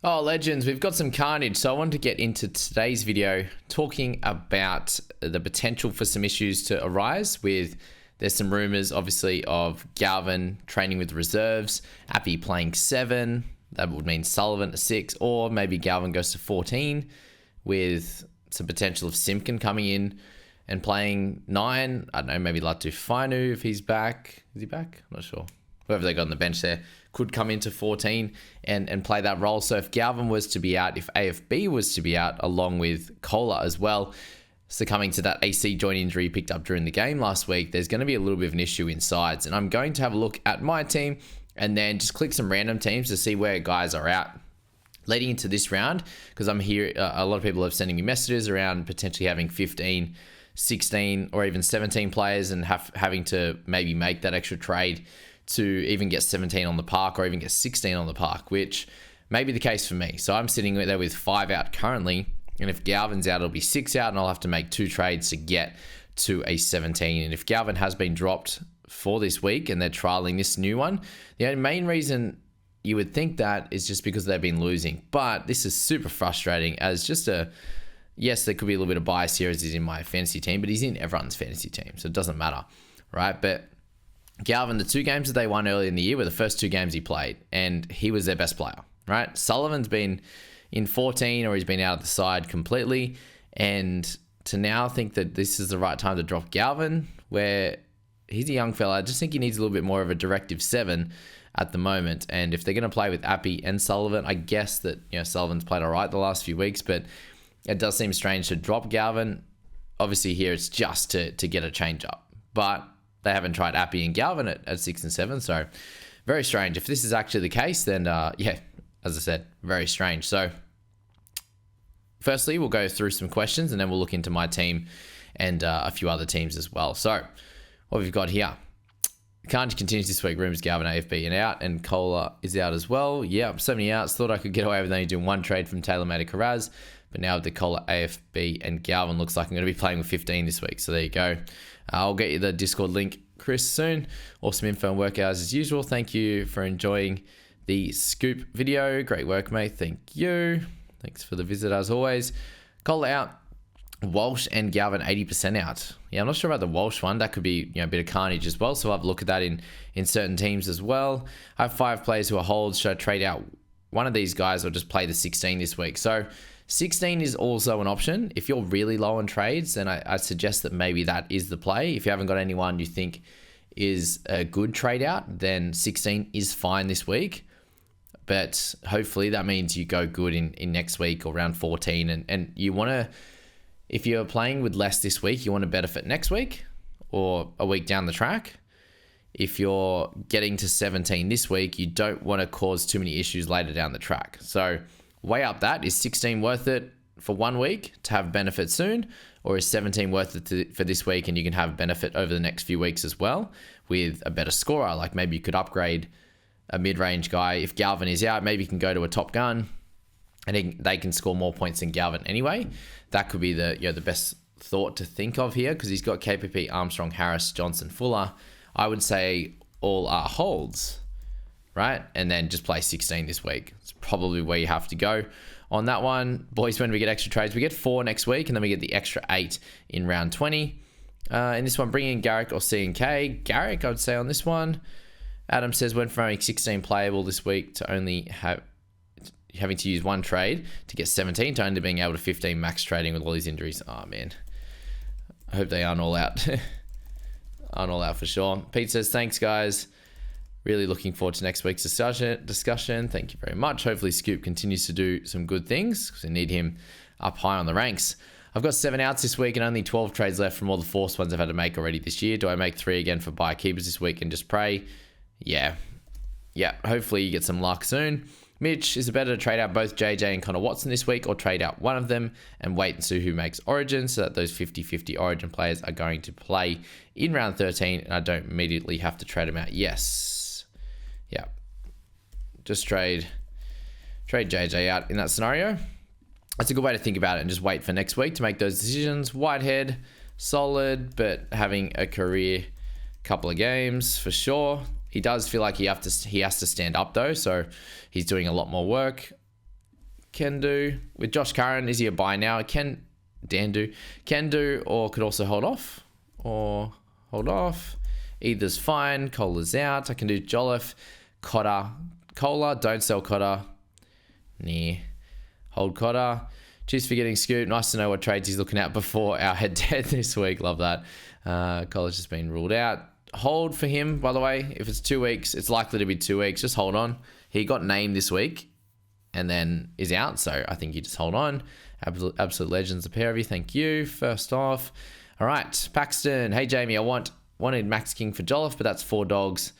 Oh, legends, we've got some carnage. So I wanted to get into today's video talking about the potential for some issues to arise with, there's some rumors obviously of Galvin training with reserves, Appy playing 7, that would mean Sullivan to 6, or maybe Galvin goes to 14 with some potential of Simpkin coming in and playing 9. I don't know, maybe Latu Fainu if he's back. Is he back? I'm not sure. Whoever they got on the bench there could come into 14 and play that role. So if Galvin was to be out, if AFB was to be out, along with Koula as well, succumbing to that AC joint injury he picked up during the game last week, there's going to be a little bit of an issue in sides. And I'm going to have a look at my team and then just click some random teams to see where guys are at leading into this round, because I'm here. A lot of people are sending me messages around potentially having 15, 16, or even 17 players and having to maybe make that extra trade to even get 17 on the park or even get 16 on the park, which may be the case for me. So I'm sitting there with 5 out currently, and if Galvin's out, it'll be 6 out, and I'll have to make 2 trades to get to a 17. And if Galvin has been dropped for this week and they're trialing this new one, the main reason you would think that is just because they've been losing. But this is super frustrating as just yes, there could be a little bit of bias here as he's in my fantasy team, but he's in everyone's fantasy team, so it doesn't matter, right? But Galvin, the 2 games that they won early in the year were the first 2 games he played, and he was their best player, right? Sullivan's been in 14, or he's been out of the side completely, and to now think that this is the right time to drop Galvin, where he's a young fella, I just think he needs a little bit more of a directive 7 at the moment. And if they're going to play with Appy and Sullivan, I guess that, Sullivan's played all right the last few weeks, but it does seem strange to drop Galvin. Obviously here it's just to get a change up, but they haven't tried Appy and Galvin at 6 and 7, so very strange. If this is actually the case, then yeah, as I said, very strange. So firstly, we'll go through some questions and then we'll look into my team and a few other teams as well. So what we've got here. Carnage continues this week. Rumors Galvin AFB and out, and Koula is out as well. Yeah, so many outs. Thought I could get away with only doing 1 trade from Taylor made to Karaz, but now with the Koula AFB and Galvin, looks like I'm going to be playing with 15 this week. So there you go. I'll get you the Discord link, Chris, soon. Awesome info and work hours as usual. Thank you for enjoying the scoop video. Great work, mate. Thank you. Thanks for the visit as always. Koula out. Walsh and Galvin 80% out. Yeah, I'm not sure about the Walsh one. That could be a bit of carnage as well. So I'll have a look at that in certain teams as well. I have 5 players who are holds. Should I trade out one of these guys or just play the 16 this week? So 16 is also an option. If you're really low on trades, then I suggest that maybe that is the play. If you haven't got anyone you think is a good trade out, then 16 is fine this week. But hopefully that means you go good in next week or round 14. And you want to, if you're playing with less this week, you want to benefit next week or a week down the track. If you're getting to 17 this week, you don't want to cause too many issues later down the track. So weigh up that. Is 16 worth it for 1 week to have benefit soon? Or is 17 worth it for this week and you can have benefit over the next few weeks as well with a better scorer? Like maybe you could upgrade a mid-range guy. If Galvin is out, maybe you can go to a top gun and they can score more points than Galvin anyway. That could be the best thought to think of here, because he's got KPP, Armstrong, Harris, Johnson, Fuller. I would say all are holds, right? And then just play 16 this week. It's probably where you have to go on that one. Boys, when we get extra trades, we get 4 next week, and then we get the extra 8 in round 20. In this one, bring in Garrick or C&K. Garrick, I would say on this one. Adam says, went from only 16 playable this week to only having to use 1 trade to get 17 to only being able to 15 max trading with all these injuries. Oh, man. I hope they aren't all out. Aren't all out for sure. Pete says, thanks, guys. Really looking forward to next week's discussion. Thank you very much. Hopefully Scoop continues to do some good things because we need him up high on the ranks. I've got 7 outs this week and only 12 trades left from all the forced ones I've had to make already this year. Do I make 3 again for buy keepers this week and just pray? Yeah. Hopefully you get some luck soon. Mitch, is it better to trade out both JJ and Connor Watson this week or trade out one of them and wait and see who makes Origin so that those 50-50 Origin players are going to play in round 13 and I don't immediately have to trade them out? Yes. Yeah. Just trade JJ out in that scenario. That's a good way to think about it and just wait for next week to make those decisions. Whitehead, solid, but having a career couple of games for sure. He does feel like he has to stand up though, so he's doing a lot more work. Can do. With Josh Curran, is he a buy now? Can do, or could also hold off. Either's fine. Koula's out. I can do Jolliffe, Cotter, Koula. Don't sell Cotter. Hold Cotter. Cheers for getting Scoop. Nice to know what trades he's looking at before our head-to-head this week. Love that. Colla's just been ruled out. Hold for him, by the way. If it's 2 weeks, it's likely to be 2 weeks. Just hold on. He got named this week and then is out, so I think you just hold on. Absolute legends, a pair of you. Thank you. First off. All right, Paxton. Hey, Jamie, I wanted Max King for Jolliffe, but that's 4 dogs.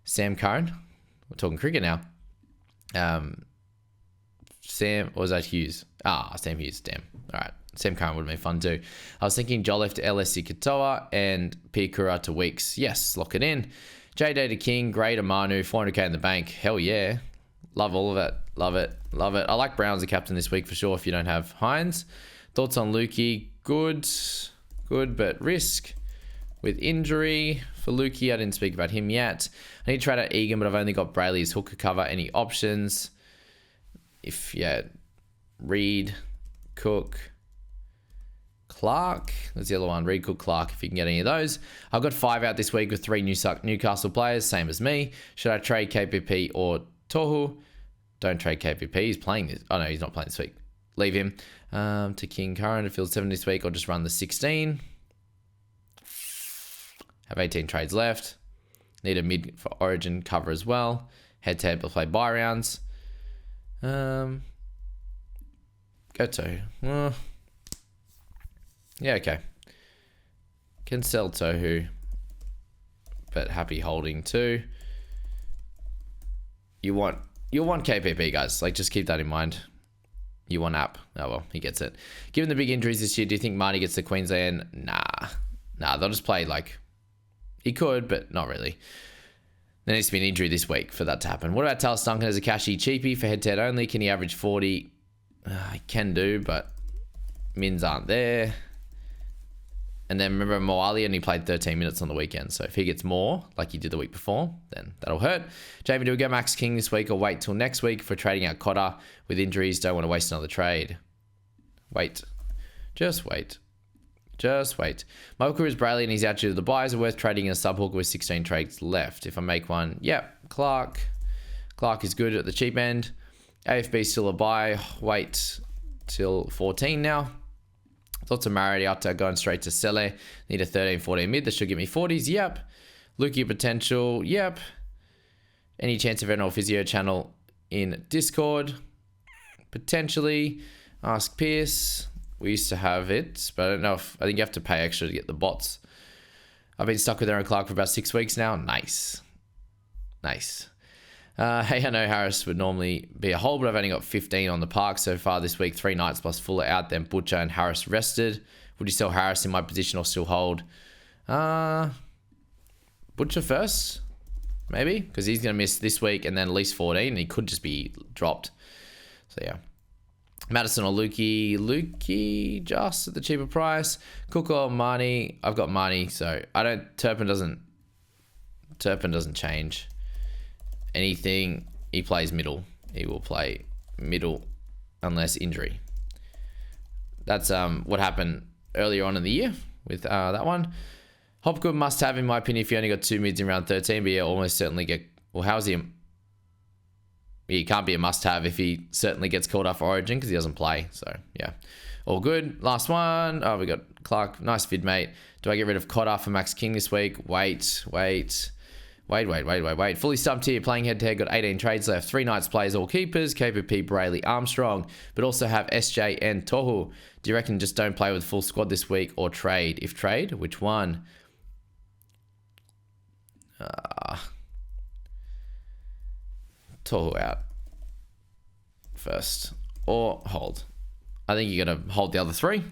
Sam Curran. We're talking cricket now. Sam, or was that Hughes? Sam Hughes, damn. All right, Sam Curran would have been fun too. I was thinking Jolliffe to LSC Katoa and Pikura to Weeks. Yes, lock it in. J-Day to King, Gray to Manu, 400k in the bank. Hell yeah. Love all of it. Love it. Love it. I like Brown as a captain this week for sure if you don't have Hines. Thoughts on Lukey? Good, but risk with injury. For Lukey, I didn't speak about him yet. I need to trade out Egan, but I've only got Brayley's hooker cover. Any options? Reed, Cook, Clark. That's the other one. Reed, Cook, Clark, if you can get any of those. I've got 5 out this week with 3 Newcastle players, same as me. Should I trade KPP or Tohu? Don't trade KPP. He's playing this. Oh, no, he's not playing this week. Leave him. To King Curran to field 7 this week, or just run the 16. Have 18 trades left. Need a mid for Origin cover as well. Head-to-head, we'll play buy rounds. Go Tohu. Yeah, okay. Can sell Tohu, but happy holding too. You want KPP, guys. Like, just keep that in mind. You want App. Oh, well, he gets it. Given the big injuries this year, do you think Marty gets to Queensland? Nah, they'll just play like... He could, but not really. There needs to be an injury this week for that to happen. What about Talis Duncan as a cashy cheapie for head-to-head only? Can he average 40? I can do, but mins aren't there. And then remember Moali, and he played 13 minutes on the weekend. So if he gets more, like he did the week before, then that'll hurt. Jamie, do we go Max King this week or wait till next week for trading out Cotter with injuries? Don't want to waste another trade. Wait. Just wait. My hooker is Brayley and he's out due to the buys. Are worth trading in a sub-hooker with 16 trades left. If I make one, yep, Clark. Clark is good at the cheap end. AFB still a buy. Wait till 14 now. Thoughts of Mariota going straight to Sele. Need a 13-14 mid. That should give me 40s. Yep. Lukey potential. Yep. Any chance of NL Physio channel in Discord? Potentially. Ask Pierce. We used to have it, but I don't know if... I think you have to pay extra to get the bots. I've been stuck with Aaron Clark for about 6 weeks now. Nice. Hey, I know Harris would normally be a hold, but I've only got 15 on the park so far this week. 3 nights plus Fuller out, then Butcher and Harris rested. Would you sell Harris in my position or still hold? Butcher first, maybe, because he's going to miss this week and then at least 14, and he could just be dropped. So, yeah. Madison or Lukey just at the cheaper price. Cook or Marnie. I've got Marnie, so I don't... Turpin doesn't change anything. He plays middle. He will play middle unless injury. That's what happened earlier on in the year with that one. Hopgood must have, in my opinion, if you only got 2 mids in round 13, but yeah, almost certainly get... Well, how's he... He can't be a must-have if he certainly gets called up for Origin because he doesn't play. So, yeah. All good. Last one. Oh, we got Clark. Nice vid, mate. Do I get rid of Cotter for Max King this week? Wait. Fully stumped here. Playing head-to-head. Got 18 trades left. 3 nights plays, all keepers. KPP, Brayley, Armstrong. But also have SJ and Tohu. Do you reckon just don't play with full squad this week or trade? If trade, which one? Tohu out first or hold. I think you got to hold the other 3.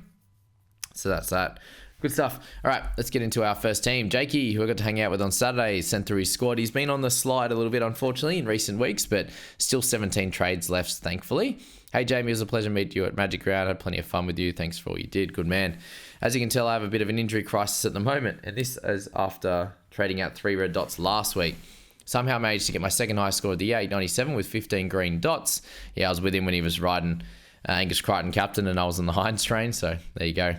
So that's that. Good stuff. All right, let's get into our first team. Jakey, who I got to hang out with on Saturday, sent through his squad. He's been on the slide a little bit, unfortunately, in recent weeks, but still 17 trades left, thankfully. Hey, Jamie, it was a pleasure to meet you at Magic Round. Had plenty of fun with you. Thanks for all you did. Good man. As you can tell, I have a bit of an injury crisis at the moment, and this is after trading out 3 red dots last week. somehow managed to get my second highest score of the year, 897 with 15 green dots. Yeah, I was with him when he was riding Angus Crichton captain and I was on the Hines train. So there you go.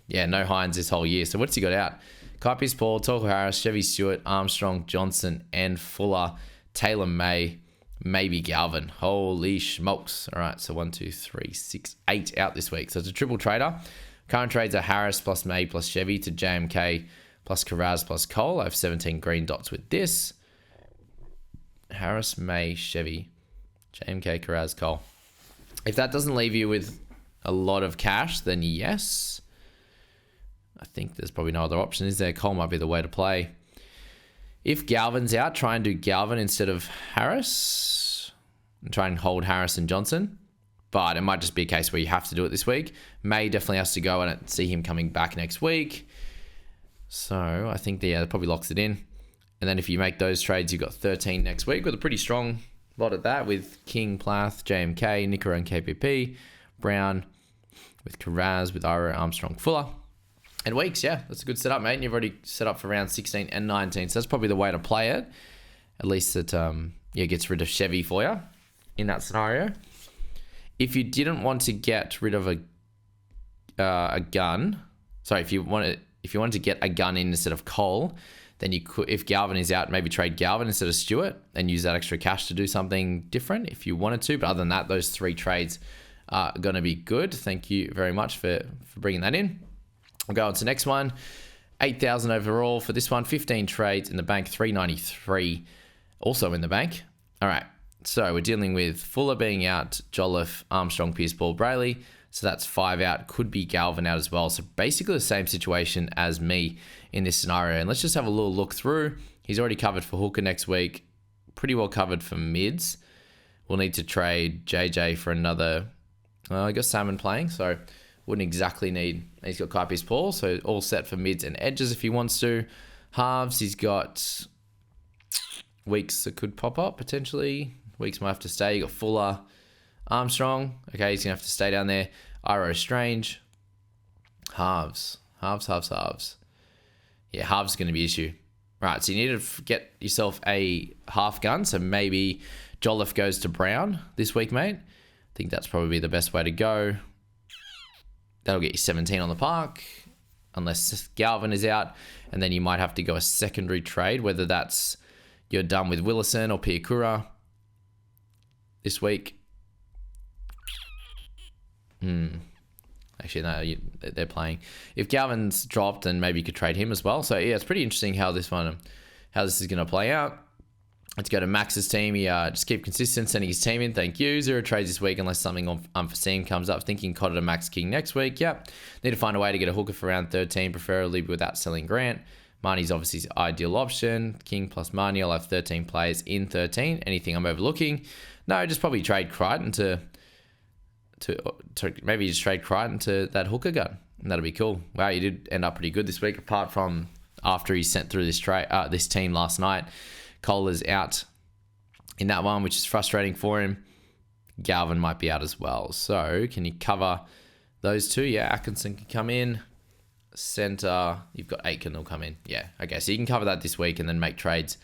Yeah, no Hines this whole year. So what's he got out? Kaipies Paul, Torquil Harris, Chevy Stewart, Armstrong, Johnson, and Fuller, Taylor May, maybe Galvin. Holy smokes. All right, so 1, 2, 3, 6, 8 out this week. So it's a triple trader. Current trades are Harris plus May plus Chevy to JMK plus Carraz plus Cole. I have 17 green dots with this. Harris, May, Chevy, JMK, Carraz, Cole. If that doesn't leave you with a lot of cash, then yes. I think there's probably no other option, is there? Cole might be the way to play. If Galvin's out, try and do Galvin instead of Harris. And try and hold Harris and Johnson. But it might just be a case where you have to do it this week. May definitely has to go and see him coming back next week. So I think that probably locks it in. And then if you make those trades, you've got 13 next week with a pretty strong lot at that with King, Plath, JMK, Nickera and KPP, Brown with Carraz, with Ira, Armstrong, Fuller. And Weeks, yeah, that's a good setup, mate. And you've already set up for round 16 and 19. So that's probably the way to play it. At least it gets rid of Chevy for you in that scenario. If you didn't want to get rid of a gun, sorry, if you wanted to get a gun in instead of Cole, then you could, if Galvin is out, maybe trade Galvin instead of Stewart and use that extra cash to do something different if you wanted to. But other than that, those 3 trades are going to be good. Thank you very much for bringing that in. I'll go on to the next one. 8,000 overall for this one. 15 trades in the bank. 393 also in the bank. All right. So we're dealing with Fuller being out, Jolliffe, Armstrong, Pierce, Paul, Brayley. So that's 5 out. Could be Galvin out as well. So basically the same situation as me in this scenario. And let's just have a little look through. He's already covered for hooker next week. Pretty well covered for mids. We'll need to trade JJ for another. I got Salmon playing, so wouldn't exactly need. He's got Kaipies Paul, so all set for mids and edges if he wants to. Halves, he's got Weeks that could pop up potentially. Weeks might have to stay. You got Fuller, Armstrong. Okay, he's gonna have to stay down there. Iro Strange. Halves. Yeah, halves is gonna be an issue. Right, so you need to get yourself a half gun. So maybe Jolliffe goes to Brown this week, mate. I think that's probably the best way to go. That'll get you 17 on the park, unless Galvin is out. And then you might have to go a secondary trade, whether that's you're done with Willison or Piakura this week. Actually, no, they're playing. If Galvin's dropped, then maybe you could trade him as well. So yeah, it's pretty interesting how this is going to play out. Let's go to Max's team. He just keep consistent, sending his team in. Thank you. 0 trades this week unless something unforeseen comes up. Thinking Cotter to Max King next week. Yep. Need to find a way to get a hooker for round 13, preferably without selling Grant. Marnie's obviously his ideal option. King plus Marnie. I'll have 13 players in 13. Anything I'm overlooking? No, just probably trade Crichton to maybe just trade Crichton to that hooker gun. And that'll be cool. Wow, you did end up pretty good this week, apart from after he sent through this team last night. Koula's out in that one, which is frustrating for him. Galvin might be out as well. So can you cover those two? Yeah, Atkinson can come in. Center, you've got Aitken will come in. Yeah, okay, so you can cover that this week and then make trades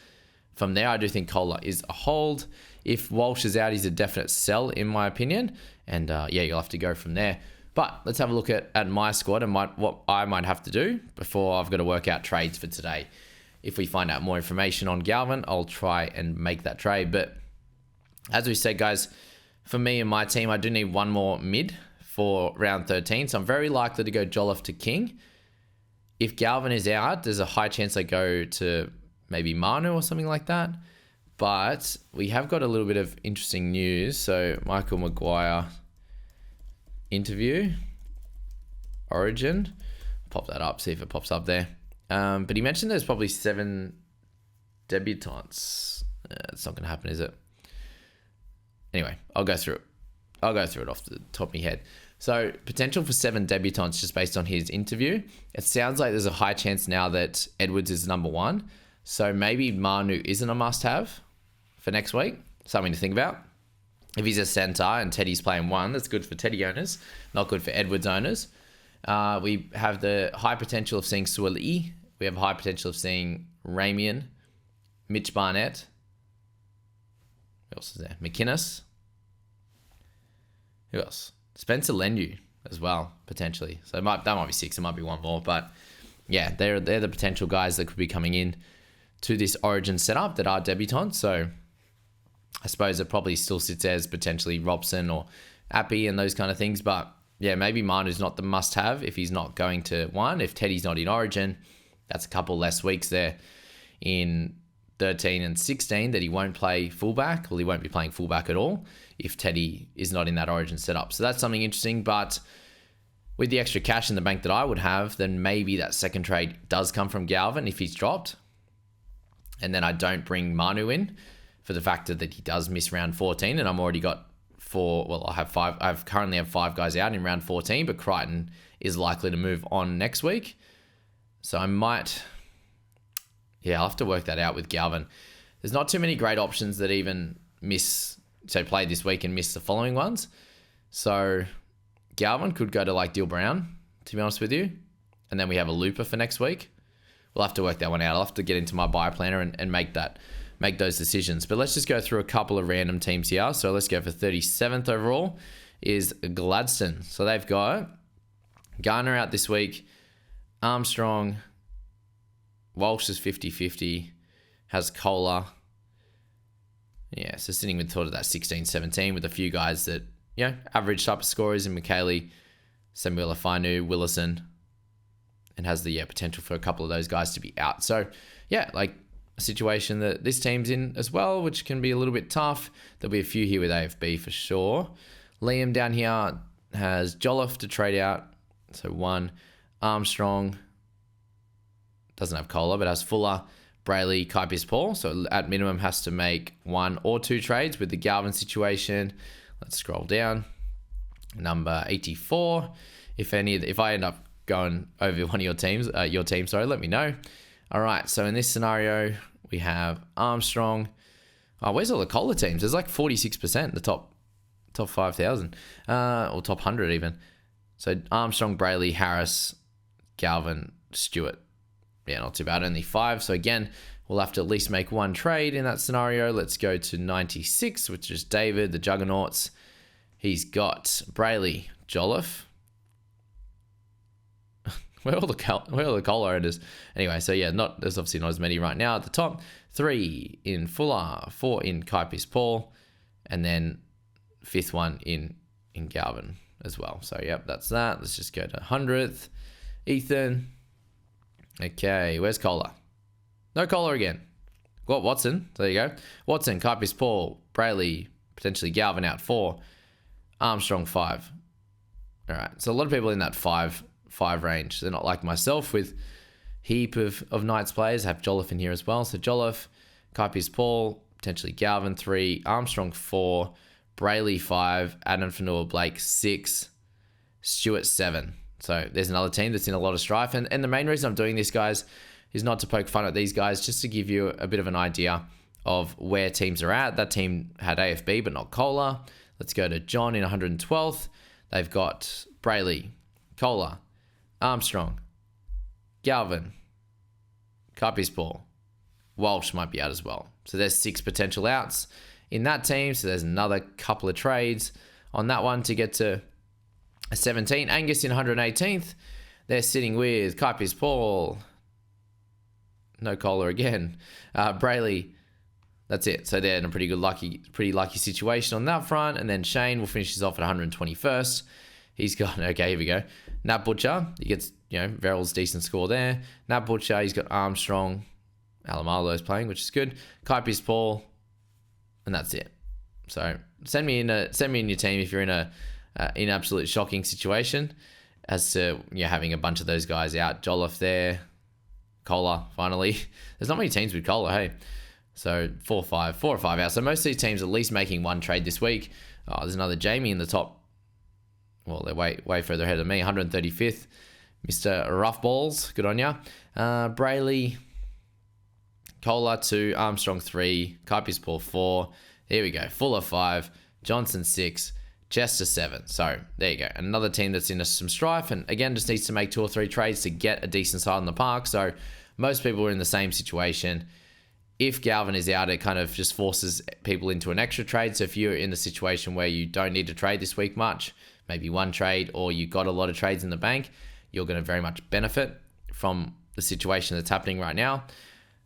from there. I do think Koula is a hold. If Walsh is out, he's a definite sell in my opinion. And yeah, you'll have to go from there. But let's have a look at my squad and what I might have to do before I've got to work out trades for today. If we find out more information on Galvin, I'll try and make that trade. But as we said, guys, for me and my team, I do need one more mid for round 13. So I'm very likely to go Jolliffe to King. If Galvin is out, there's a high chance I go to maybe Manu or something like that. But we have got a little bit of interesting news. So Michael Maguire interview, Origin. Pop that up, see if it pops up there. But he mentioned there's probably 7 debutants. It's not going to happen, is it? Anyway, I'll go through it. Off the top of my head. So potential for 7 debutants just based on his interview. It sounds like there's a high chance now that Edwards is number 1. So maybe Manu isn't a must-have for next week. Something to think about. If he's a centre and Teddy's playing 1, that's good for Teddy owners. Not good for Edwards owners. We have the high potential of seeing Suoli. We have high potential of seeing Ramian, Mitch Barnett. Who else is there? McInnes. Who else? Spencer Lendu as well, potentially. So that might be 6. It might be one more. But yeah, they're the potential guys that could be coming in to this Origin setup that are debutants. So I suppose it probably still sits as potentially Robson or Appy and those kind of things. But yeah, maybe Manu's not the must-have if he's not going to one. If Teddy's not in Origin, that's a couple less weeks there in 13 and 16 that he won't play fullback. Well, he won't be playing fullback at all if Teddy is not in that Origin setup. So that's something interesting. But with the extra cash in the bank that I would have, then maybe that second trade does come from Galvin if he's dropped. And then I don't bring Manu in for the factor that he does miss round 14. And I'm already got 4. Well, I have 5. I currently have 5 guys out in round 14, but Crichton is likely to move on next week. So I might... Yeah, I'll have to work that out with Galvin. There's not too many great options that even play this week and miss the following ones. So Galvin could go to like Dill Brown, to be honest with you. And then we have a looper for next week. We'll have to work that one out. I'll have to get into my buy planner and make those decisions. But let's just go through a couple of random teams here. So let's go for 37th overall is Gladstone. So they've got Garner out this week. Armstrong. Walsh is 50-50. Has Koula. Yeah, so sitting with sort of that 16-17 with a few guys that, average type of scorers in McKaylee, Samuel Afinu, Willison, and has the potential for a couple of those guys to be out. So, like a situation that this team's in as well, which can be a little bit tough. There'll be a few here with AFB for sure. Liam down here has Jolliffe to trade out. So 1. Armstrong. Doesn't have Koula, but has Fuller, Brayley, Kaipis Paul. So at minimum has to make 1 or 2 trades with the Galvin situation. Let's scroll down. Number 84. If I end up going over one of your teams, let me know. All right, so in this scenario, we have Armstrong. Oh, where's all the Koula teams? There's like 46%, the top 5,000, or top 100 even. So Armstrong, Brayley, Harris, Galvin, Stewart. Yeah, not too bad, only 5. So again, we'll have to at least make 1 trade in that scenario. Let's go to 96, which is David, the Juggernauts. He's got Brayley, Jolliffe. Where are all the Koula owners? Anyway, so yeah, there's obviously not as many right now at the top. 3 in Fuller, 4 in Kaipis Paul, and then 5th one in Galvin as well. So yep, that's that. Let's just go to 100th. Ethan. Okay, where's Koula? No Koula again. Got Watson. There you go. Watson, Kaipis Paul, Brayley, potentially Galvin out 4. Armstrong 5. All right, so a lot of people in that 5 range. They're not like myself with heap of Knights players. I have Jolliffe in here as well. So Jolliffe, Kaipis Paul, potentially Galvin 3, Armstrong 4, Brayley 5, Adam Fanua Blake 6, Stewart 7. So there's another team that's in a lot of strife. And the main reason I'm doing this, guys, is not to poke fun at these guys, just to give you a bit of an idea of where teams are at. That team had AFB, but not Koula. Let's go to John in 112th. They've got Brayley, Koula, Armstrong, Galvin, Kaipis Paul, Walsh might be out as well. So there's 6 potential outs in that team. So there's another couple of trades on that one to get to 17. Angus in 118th. They're sitting with Kaipis Paul. No Koula again. Brayley. That's it. So they're in a pretty lucky situation on that front. And then Shane will finish this off at 121st. He's got, okay, here we go. Nat Butcher. He gets, Verril's decent score there. Nat Butcher. He's got Armstrong. Alamalo's playing, which is good. Kaipis Paul. And that's it. So send me in your team if you're in an absolute shocking situation as to having a bunch of those guys out. Jolliffe there. Koula, finally. There's not many teams with Koula, hey. So 4 or 5 out. So most of these teams at least making 1 trade this week. Oh, there's another Jamie in the top. Well, they're way further ahead of me. 135th. Mr. Rough Balls. Good on ya. Brayley. Koula 2. Armstrong 3. Kaipis Paul 4. Here we go. Fuller 5. Johnson 6. Chester 7. So there you go. Another team that's in some strife, and again just needs to make 2 or 3 trades to get a decent side in the park. So most people are in the same situation if Galvin is out, it kind of just forces people into an extra trade. So if you're in a situation where you don't need to trade this week much, maybe one trade, or you got a lot of trades in the bank, you're going to very much benefit from the situation that's happening right now.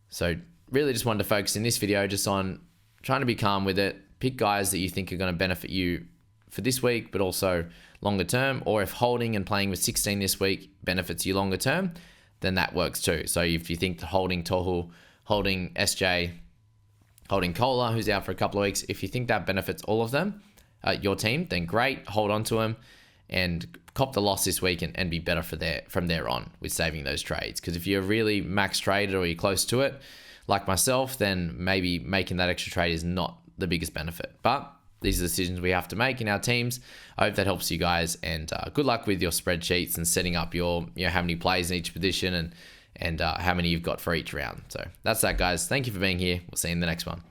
So really just wanted to focus in this video just on trying to be calm with it. Pick guys that you think are going to benefit you for this week, but also longer term. Or if holding and playing with 16 this week benefits you longer term, then that works too. So if you think that holding Tohu, holding SJ, holding Koula, who's out for a couple of weeks, if you think that benefits all of them, your team, then great, hold on to them and cop the loss this week and be better from there on with saving those trades. Because if you're really max traded or you're close to it, like myself, then maybe making that extra trade is not the biggest benefit. But these are decisions we have to make in our teams. I hope that helps you guys, and good luck with your spreadsheets and setting up your, how many plays in each position and how many you've got for each round. So that's that, guys. Thank you for being here. We'll see you in the next one.